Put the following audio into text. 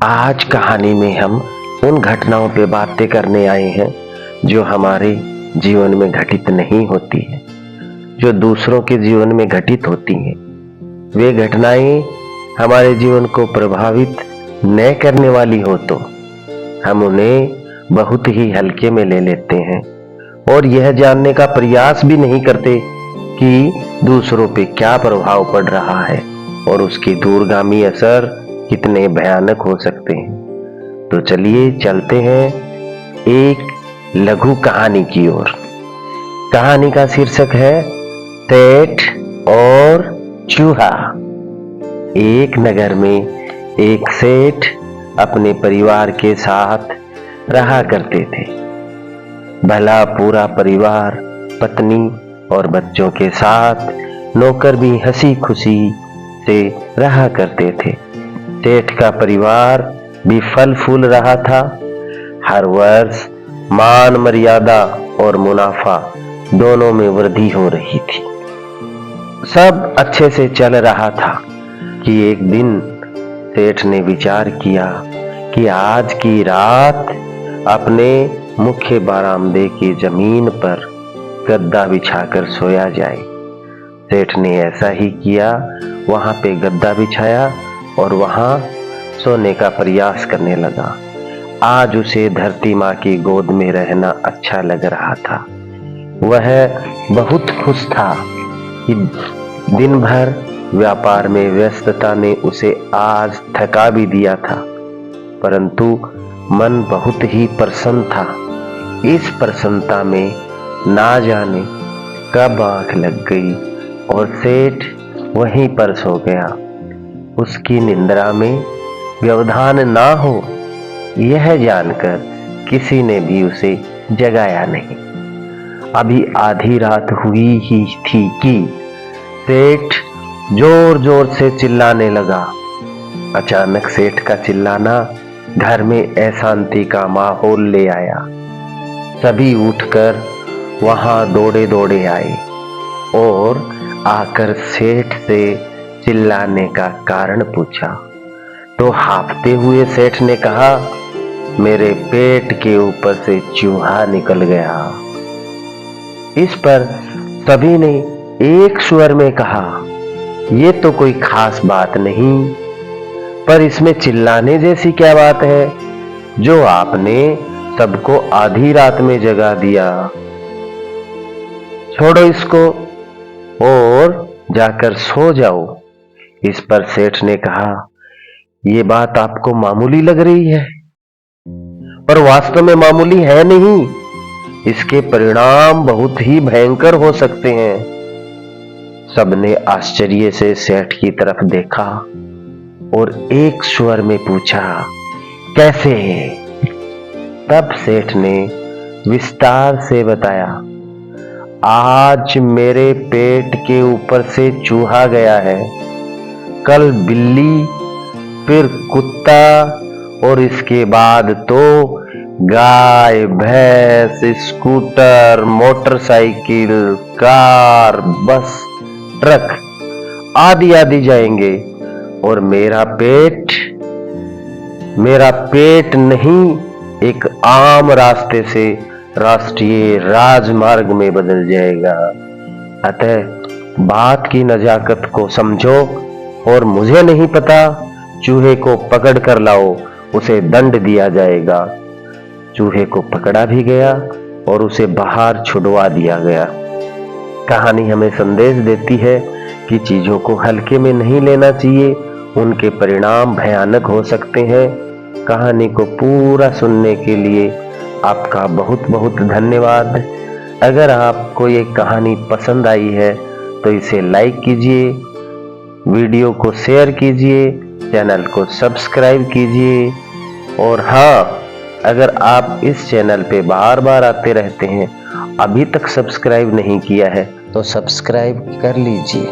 आज कहानी में हम उन घटनाओं पे बातें करने आए हैं जो हमारे जीवन में घटित नहीं होती है, जो दूसरों के जीवन में घटित होती हैं। वे घटनाएं हमारे जीवन को प्रभावित न करने वाली हो तो हम उन्हें बहुत ही हल्के में ले लेते हैं और यह जानने का प्रयास भी नहीं करते कि दूसरों पे क्या प्रभाव पड़ रहा है और उसकी दूरगामी असर कितने भयानक हो सकते हैं। तो चलिए चलते हैं एक लघु कहानी की ओर। कहानी का शीर्षक है सेठ और चूहा। एक नगर में एक सेठ अपने परिवार के साथ रहा करते थे। भला पूरा परिवार पत्नी और बच्चों के साथ नौकर भी हंसी खुशी से रहा करते थे। सेठ का परिवार भी फल फूल रहा था। हर वर्ष मान मर्यादा और मुनाफा दोनों में वृद्धि हो रही थी। सब अच्छे से चल रहा था कि एक दिन सेठ ने विचार किया कि आज की रात अपने मुख्य बरामदे की जमीन पर गद्दा बिछाकर सोया जाए। सेठ ने ऐसा ही किया, वहां पे गद्दा बिछाया और वहां सोने का प्रयास करने लगा। आज उसे धरती माँ की गोद में रहना अच्छा लग रहा था। वह बहुत खुश था कि दिन भर व्यापार में व्यस्तता ने उसे आज थका भी दिया था, परंतु मन बहुत ही प्रसन्न था। इस प्रसन्नता में ना जाने कब आंख लग गई और सेठ वहीं पर सो गया। उसकी निंद्रा में व्यवधान ना हो यह जानकर किसी ने भी उसे जगाया नहीं। अभी आधी रात हुई ही थी कि सेठ जोर जोर से चिल्लाने लगा। अचानक सेठ का चिल्लाना घर में अशांति का माहौल ले आया। सभी उठकर वहां दौड़े दौड़े आए और आकर सेठ से चिल्लाने का कारण पूछा। तो हांफते हुए सेठ ने कहा, मेरे पेट के ऊपर से चूहा निकल गया। इस पर सभी ने एक स्वर में कहा, ये तो कोई खास बात नहीं, पर इसमें चिल्लाने जैसी क्या बात है जो आपने सबको आधी रात में जगा दिया। छोड़ो इसको और जाकर सो जाओ। इस पर सेठ ने कहा, ये बात आपको मामूली लग रही है, पर वास्तव में मामूली है नहीं। इसके परिणाम बहुत ही भयंकर हो सकते हैं। सबने आश्चर्य से सेठ की तरफ देखा और एक स्वर में पूछा, कैसे? तब सेठ ने विस्तार से बताया, आज मेरे पेट के ऊपर से चूहा गया है, कल बिल्ली, फिर कुत्ता और इसके बाद तो गाय, भैंस, स्कूटर, मोटरसाइकिल, कार, बस, ट्रक आदि आदि जाएंगे और मेरा पेट नहीं एक आम रास्ते से राष्ट्रीय राजमार्ग में बदल जाएगा। अतः बात की नजाकत को समझो और मुझे नहीं पता, चूहे को पकड़ कर लाओ, उसे दंड दिया जाएगा। चूहे को पकड़ा भी गया और उसे बाहर छुड़वा दिया गया। कहानी हमें संदेश देती है कि चीजों को हल्के में नहीं लेना चाहिए, उनके परिणाम भयानक हो सकते हैं। कहानी को पूरा सुनने के लिए आपका बहुत बहुत धन्यवाद। अगर आपको ये कहानी पसंद आई है तो इसे लाइक कीजिए, वीडियो को शेयर कीजिए, चैनल को सब्सक्राइब कीजिए और हाँ, अगर आप इस चैनल पे बार बार आते रहते हैं, अभी तक सब्सक्राइब नहीं किया है तो सब्सक्राइब कर लीजिए।